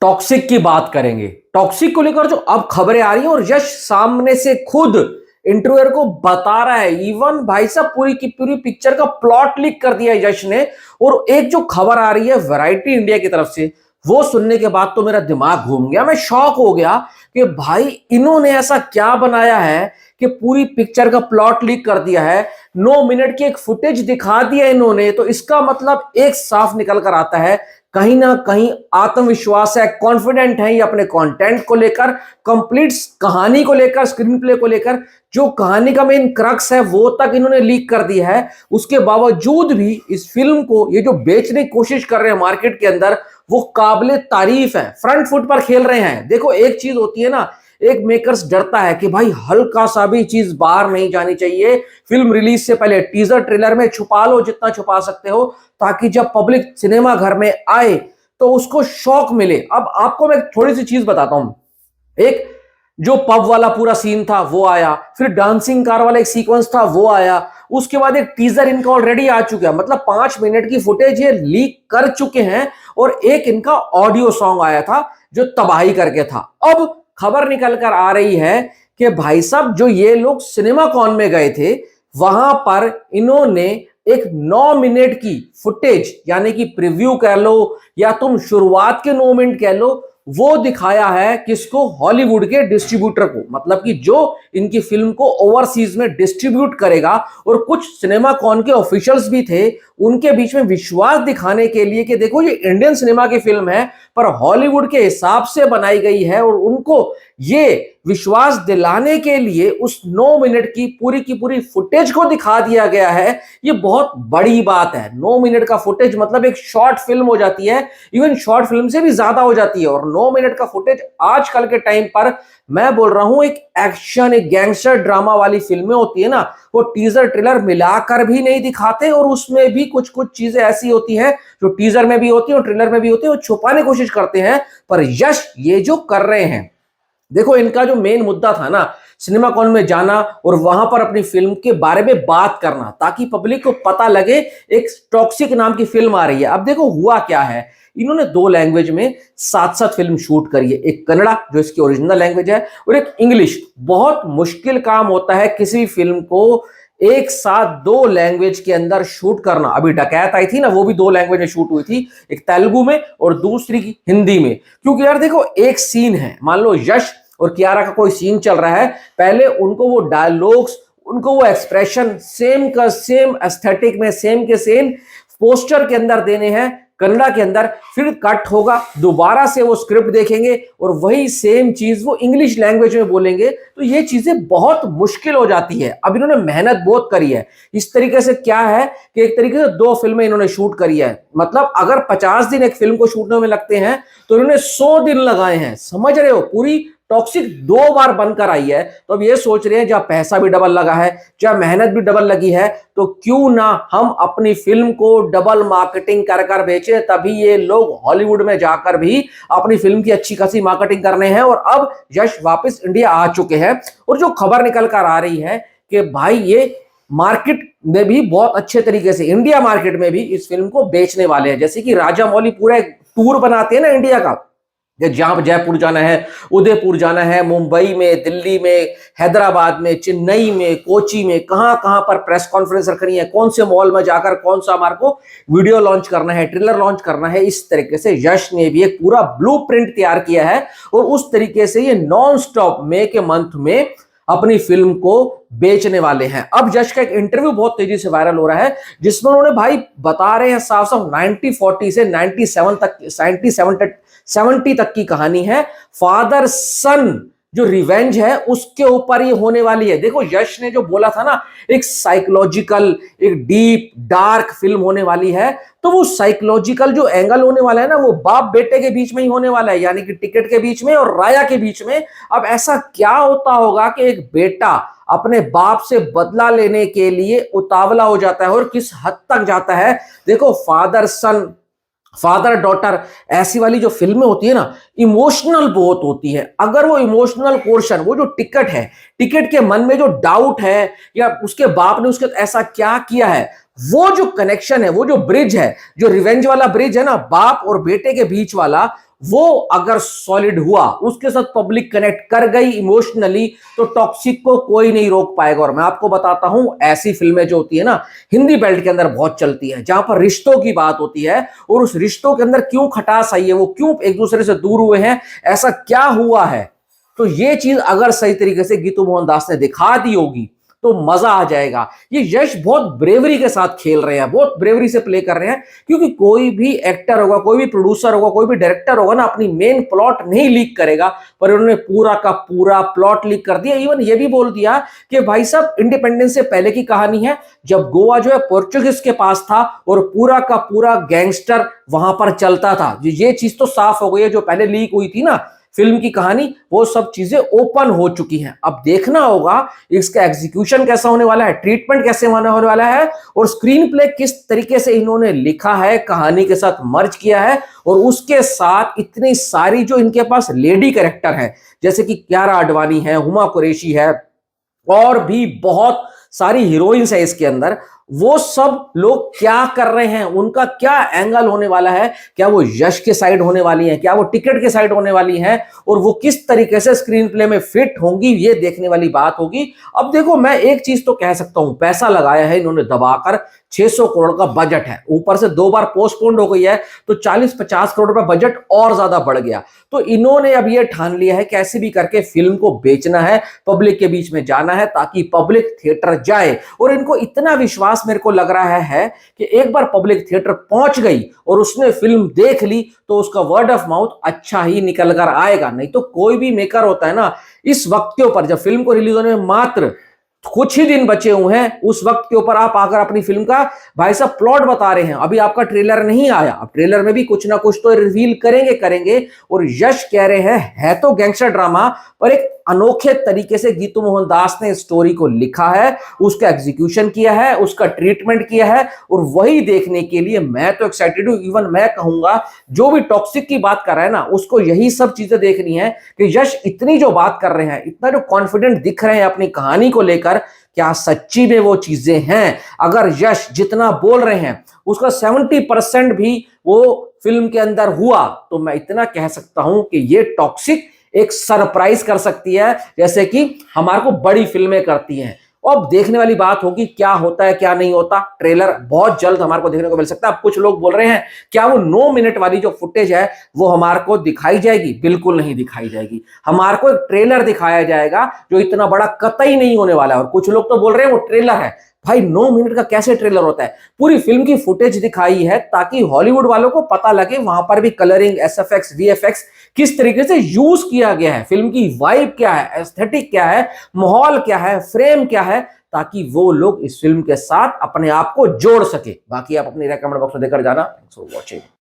Toxic की बात करेंगे। टॉक्सिक को लेकर जो अब खबरें आ रही हैं और यश सामने से खुद इंटरव्यूअर को बता रहा है। इवन भाई साहब पूरी की पूरी पिक्चर का प्लॉट लीक कर दिया यश ने। और एक जो खबर आ रही है वैरायटी इंडिया की तरफ से, वो सुनने के बाद तो मेरा दिमाग घूम गया। मैं शॉक हो गया कि भाई इन्होंने ऐसा क्या बनाया है कि पूरी पिक्चर का प्लॉट लीक कर दिया है। 9 मिनट की एक फुटेज दिखा दिया इन्होंने, तो इसका मतलब एक साफ निकल कर आता है कहीं ना कहीं आत्मविश्वास है, कॉन्फिडेंट है ये अपने कंटेंट को लेकर, कंप्लीट कहानी को लेकर, स्क्रीन प्ले को लेकर। जो कहानी का मेन क्रक्स है वो तक इन्होंने लीक कर दिया है। उसके बावजूद भी इस फिल्म को ये जो बेचने की कोशिश कर रहे हैं मार्केट के अंदर, वो काबिले तारीफ है, फ्रंट फुट पर खेल रहे हैं। देखो एक चीज होती है ना, एक मेकर्स डरता है कि भाई हल्का सा भी चीज बाहर नहीं जानी चाहिए। फिल्म रिलीज से पहले टीजर ट्रेलर में छुपा लो जितना छुपा सकते हो, ताकि जब पब्लिक सिनेमा घर में आए तो उसको शॉक मिले। अब आपको मैं थोड़ी सी चीज बताता हूं। एक जो पब वाला पूरा सीन था वो आया, फिर डांसिंग कार वाला एक सीक्वेंस था वो आया, उसके बाद एक टीजर इनका ऑलरेडी आ चुका है। मतलब 5 मिनट की फुटेज ये लीक कर चुके हैं। और एक इनका ऑडियो सॉन्ग आया था जो तबाही करके था। अब खबर निकल कर आ रही है कि भाई साहब जो ये लोग सिनेमा कॉन में गए थे, वहां पर इन्होंने एक 9 मिनट की फुटेज, यानी कि प्रीव्यू कह लो या तुम शुरुआत के 9 मिनट कह लो, वो दिखाया है किसको? हॉलीवुड के डिस्ट्रीब्यूटर को। मतलब कि जो इनकी फिल्म को ओवरसीज में डिस्ट्रीब्यूट करेगा। और कुछ सिनेमा कॉन के ऑफिशियल्स भी थे, उनके बीच में विश्वास दिखाने के लिए कि देखो ये इंडियन सिनेमा की फिल्म है पर हॉलीवुड के हिसाब से बनाई गई है। और उनको ये विश्वास दिलाने के लिए उस 9 मिनट की पूरी फुटेज को दिखा दिया गया है। ये बहुत बड़ी बात है। 9 मिनट का फुटेज मतलब एक शॉर्ट फिल्म हो जाती है, इवन शॉर्ट फिल्म से भी ज्यादा हो जाती है। और 9 मिनट का फुटेज आजकल के टाइम पर, मैं बोल रहा हूं, एक एक्शन, एक गैंगस्टर ड्रामा वाली फिल्में होती है ना, वो टीजर ट्रेलर मिलाकर भी नहीं दिखाते। और उसमें भी कुछ कुछ चीजें ऐसी होती हैं जो टीजर में भी होती है और ट्रेलर में भी होती है, वो छुपाने की कोशिश करते हैं। पर यश ये जो कर रहे हैं, देखो इनका जो मेन मुद्दा था ना, सिनेमा कॉन में जाना और वहां पर अपनी फिल्म के बारे में बात करना, ताकि पब्लिक को पता लगे एक टॉक्सिक नाम की फिल्म आ रही है। अब देखो हुआ क्या है, इन्होंने 2 लैंग्वेज में साथ साथ फिल्म शूट करी है। एक कन्नड़ा जो इसकी ओरिजिनल लैंग्वेज है, और एक इंग्लिश। बहुत मुश्किल काम होता है किसी भी फिल्म को एक साथ 2 लैंग्वेज के अंदर शूट करना। अभी डकैत आई थी ना, वो भी 2 लैंग्वेज में शूट हुई थी, एक तेलुगु में और दूसरी की हिंदी में। क्योंकि यार देखो एक सीन है, मान लो यश और कियारा का कोई सीन चल रहा है, पहले उनको वो डायलॉग्स, उनको वो एक्सप्रेशन सेम का सेम एस्थेटिक में, सेम के सेम पोस्टर के अंदर देने हैं कन्नड़ा के अंदर। फिर कट होगा, दोबारा से वो स्क्रिप्ट देखेंगे और वही सेम चीज वो इंग्लिश लैंग्वेज में बोलेंगे। तो ये चीजें बहुत मुश्किल हो जाती है। अब इन्होंने मेहनत बहुत करी है। इस तरीके से क्या है कि एक तरीके से 2 फिल्में इन्होंने शूट करी है। मतलब अगर 50 दिन एक फिल्म को शूटने में लगते हैं, तो इन्होंने 100 दिन लगाए हैं। समझ रहे हो? पूरी टॉक्सिक 2 बार बनकर आई है। तो अब ये सोच रहे हैं जहां पैसा भी डबल लगा है, जहां मेहनत भी डबल लगी है, तो क्यों ना हम अपनी फिल्म को डबल मार्केटिंग कर कर बेचे। तभी ये लोग हॉलीवुड में जाकर भी अपनी फिल्म की अच्छी खासी मार्केटिंग करने हैं। और अब यश वापस इंडिया आ चुके हैं। और जो खबर निकल कर आ रही है कि भाई ये मार्केट में भी बहुत अच्छे तरीके से, इंडिया मार्केट में भी इस फिल्म को बेचने वाले हैं। जैसे कि राजा मौली पूरा एक टूर बनाते हैं ना इंडिया का, जहां जयपुर जाना है, उदयपुर जाना है, मुंबई में, दिल्ली में, हैदराबाद में, चेन्नई में, कोची में, कहां कहां पर प्रेस कॉन्फ्रेंस रखनी है, कौन से मॉल में जाकर कौन सा हमारे को वीडियो लॉन्च करना है, ट्रेलर लॉन्च करना है। इस तरीके से यश ने भी एक पूरा ब्लूप्रिंट तैयार किया है। और उस तरीके से ये नॉन स्टॉप मई के मंथ में अपनी फिल्म को बेचने वाले हैं। अब यश का एक इंटरव्यू बहुत तेजी से वायरल हो रहा है, जिसमें उन्होंने भाई बता रहे हैं साफ साफ 90-40 से 70 तक की कहानी है। फादर सन जो रिवेंज है उसके ऊपर ये होने वाली है। देखो यश ने जो बोला था ना, एक साइकोलॉजिकल, एक डीप डार्क फिल्म होने वाली है। तो वो साइकोलॉजिकल जो एंगल होने वाला है ना, वो बाप बेटे के बीच में ही होने वाला है, यानी कि टिकट के बीच में और राया के बीच में। अब ऐसा क्या होता होगा कि एक बेटा अपने बाप से बदला लेने के लिए उतावला हो जाता है और किस हद तक जाता है। देखो फादर सन, फादर डॉटर, ऐसी वाली जो फिल्में होती है ना, इमोशनल बहुत होती है। अगर वो इमोशनल पोर्शन, वो जो टिकट है, टिकट के मन में जो डाउट है या उसके बाप ने उसके ऐसा क्या किया है, वो जो कनेक्शन है, वो जो ब्रिज है, जो रिवेंज वाला ब्रिज है ना बाप और बेटे के बीच वाला, वो अगर सॉलिड हुआ, उसके साथ पब्लिक कनेक्ट कर गई इमोशनली, तो टॉक्सिक को कोई नहीं रोक पाएगा। और मैं आपको बताता हूं, ऐसी फिल्में जो होती है ना, हिंदी बेल्ट के अंदर बहुत चलती है, जहां पर रिश्तों की बात होती है और उस रिश्तों के अंदर क्यों खटास आई है, वो क्यों एक दूसरे से दूर हुए हैं, ऐसा क्या हुआ है। तो ये चीज अगर सही तरीके से गीतू मोहन दास ने दिखा दी होगी तो मजा आ जाएगा। ये यश बहुत ब्रेवरी के साथ खेल रहे हैं, बहुत ब्रेवरी से प्ले कर रहे हैं, क्योंकि कोई भी एक्टर होगा, कोई भी प्रोड्यूसर होगा, कोई भी डायरेक्टर होगा ना, अपनी मेन प्लॉट नहीं लीक करेगा, पर उन्होंने पूरा का पूरा प्लॉट लीक कर दिया। इवन ये भी बोल दिया कि भाई साहब, इंडिपेंडेंस से पहले की कहानी है, जब गोवा जो है पोर्चुगीज के पास था और पूरा का पूरा गैंगस्टर वहां पर चलता था। ये चीज तो साफ हो गई है, जो पहले लीक हुई थी ना फिल्म की कहानी, वो सब चीजें ओपन हो चुकी हैं। अब देखना होगा इसका एग्जीक्यूशन कैसा होने वाला है, ट्रीटमेंट कैसे होने वाला है, और स्क्रीन प्ले किस तरीके से इन्होंने लिखा है, कहानी के साथ मर्ज किया है, और उसके साथ इतनी सारी जो इनके पास लेडी कैरेक्टर है, जैसे कि कियारा आडवाणी है, हुमा कुरैशी है, और भी बहुत सारी हीरोइंस है इसके अंदर, वो सब लोग क्या कर रहे हैं, उनका क्या एंगल होने वाला है, क्या वो यश के साइड होने वाली है, क्या वो टिकट के साइड होने वाली है, और वो किस तरीके से स्क्रीन प्ले में फिट होंगी, ये देखने वाली बात होगी। अब देखो, मैं एक चीज तो कह सकता हूं, पैसा लगाया है इन्होंने दबाकर, 600 करोड़ का बजट है, ऊपर से 2 बार पोस्टपोन्ड हो गई है, तो 40-50 करोड़ रुपए बजट और ज्यादा बढ़ गया। तो इन्होंने अब ये ठान लिया है कैसे भी करके फिल्म को बेचना है, पब्लिक के बीच में जाना है, ताकि पब्लिक थिएटर जाए। और इनको इतना विश्वास मेरे को लग रहा है कि एक बार पब्लिक थिएटर पहुंच गई और उसने फिल्म देख ली, तो उसका वर्ड ऑफ माउथ अच्छा ही निकल कर आएगा। नहीं तो कोई भी मेकर होता है ना, इस वक्त के ऊपर, जब फिल्म को रिलीज होने में मात्र कुछ ही दिन बचे हुए हैं, उस वक्त के ऊपर आप आकर अपनी फिल्म का भाई साहब प्लॉट बता रहे हैं, अभी आपका ट्रेलर नहीं आया, अब ट्रेलर में भी कुछ ना कुछ तो रिवील करेंगे। और यश कह रहे हैं, है तो गैंगस्टर ड्रामा, पर एक अनोखे तरीके से गीतू मोहन दास ने स्टोरी को लिखा है, उसका एग्जीक्यूशन किया है, उसका ट्रीटमेंट किया है, और वही देखने के लिए मैं तो एक्साइटेड हूं। इवन मैं कहूंगा, जो भी टॉक्सिक की बात कर रहा है ना, उसको यही सब चीजें देखनी है कि यश इतनी जो बात कर रहे हैं, इतना जो कॉन्फिडेंट दिख रहे हैं अपनी कहानी को लेकर, क्या सच्ची में वो चीजें हैं। अगर यश जितना बोल रहे हैं उसका 70% भी वो फिल्म के अंदर हुआ, तो मैं इतना कह सकता हूं कि ये टॉक्सिक एक सरप्राइज कर सकती है, जैसे कि हमारे को बड़ी फिल्में करती हैं। अब देखने वाली बात होगी क्या होता है क्या नहीं होता। ट्रेलर बहुत जल्द हमारे को देखने को मिल सकता है। अब कुछ लोग बोल रहे हैं क्या वो 9 मिनट वाली जो फुटेज है वो हमारे को दिखाई जाएगी? बिल्कुल नहीं दिखाई जाएगी। हमारे को एक ट्रेलर दिखाया जाएगा जो इतना बड़ा कतई नहीं होने वाला है। और कुछ लोग तो बोल रहे हैं वो ट्रेलर है। भाई 9 मिनट का कैसे ट्रेलर होता है? पूरी फिल्म की फुटेज दिखाई है ताकि हॉलीवुड वालों को पता लगे वहां पर भी कलरिंग, एसएफएक्स, वीएफएक्स किस तरीके से यूज किया गया है, फिल्म की वाइब क्या है, एस्थेटिक क्या है, माहौल क्या है, फ्रेम क्या है, ताकि वो लोग इस फिल्म के साथ अपने आप को जोड़ सके। बाकी आप अपनी रेकमेंड बॉक्स में देकर जाना। Thanks for watching.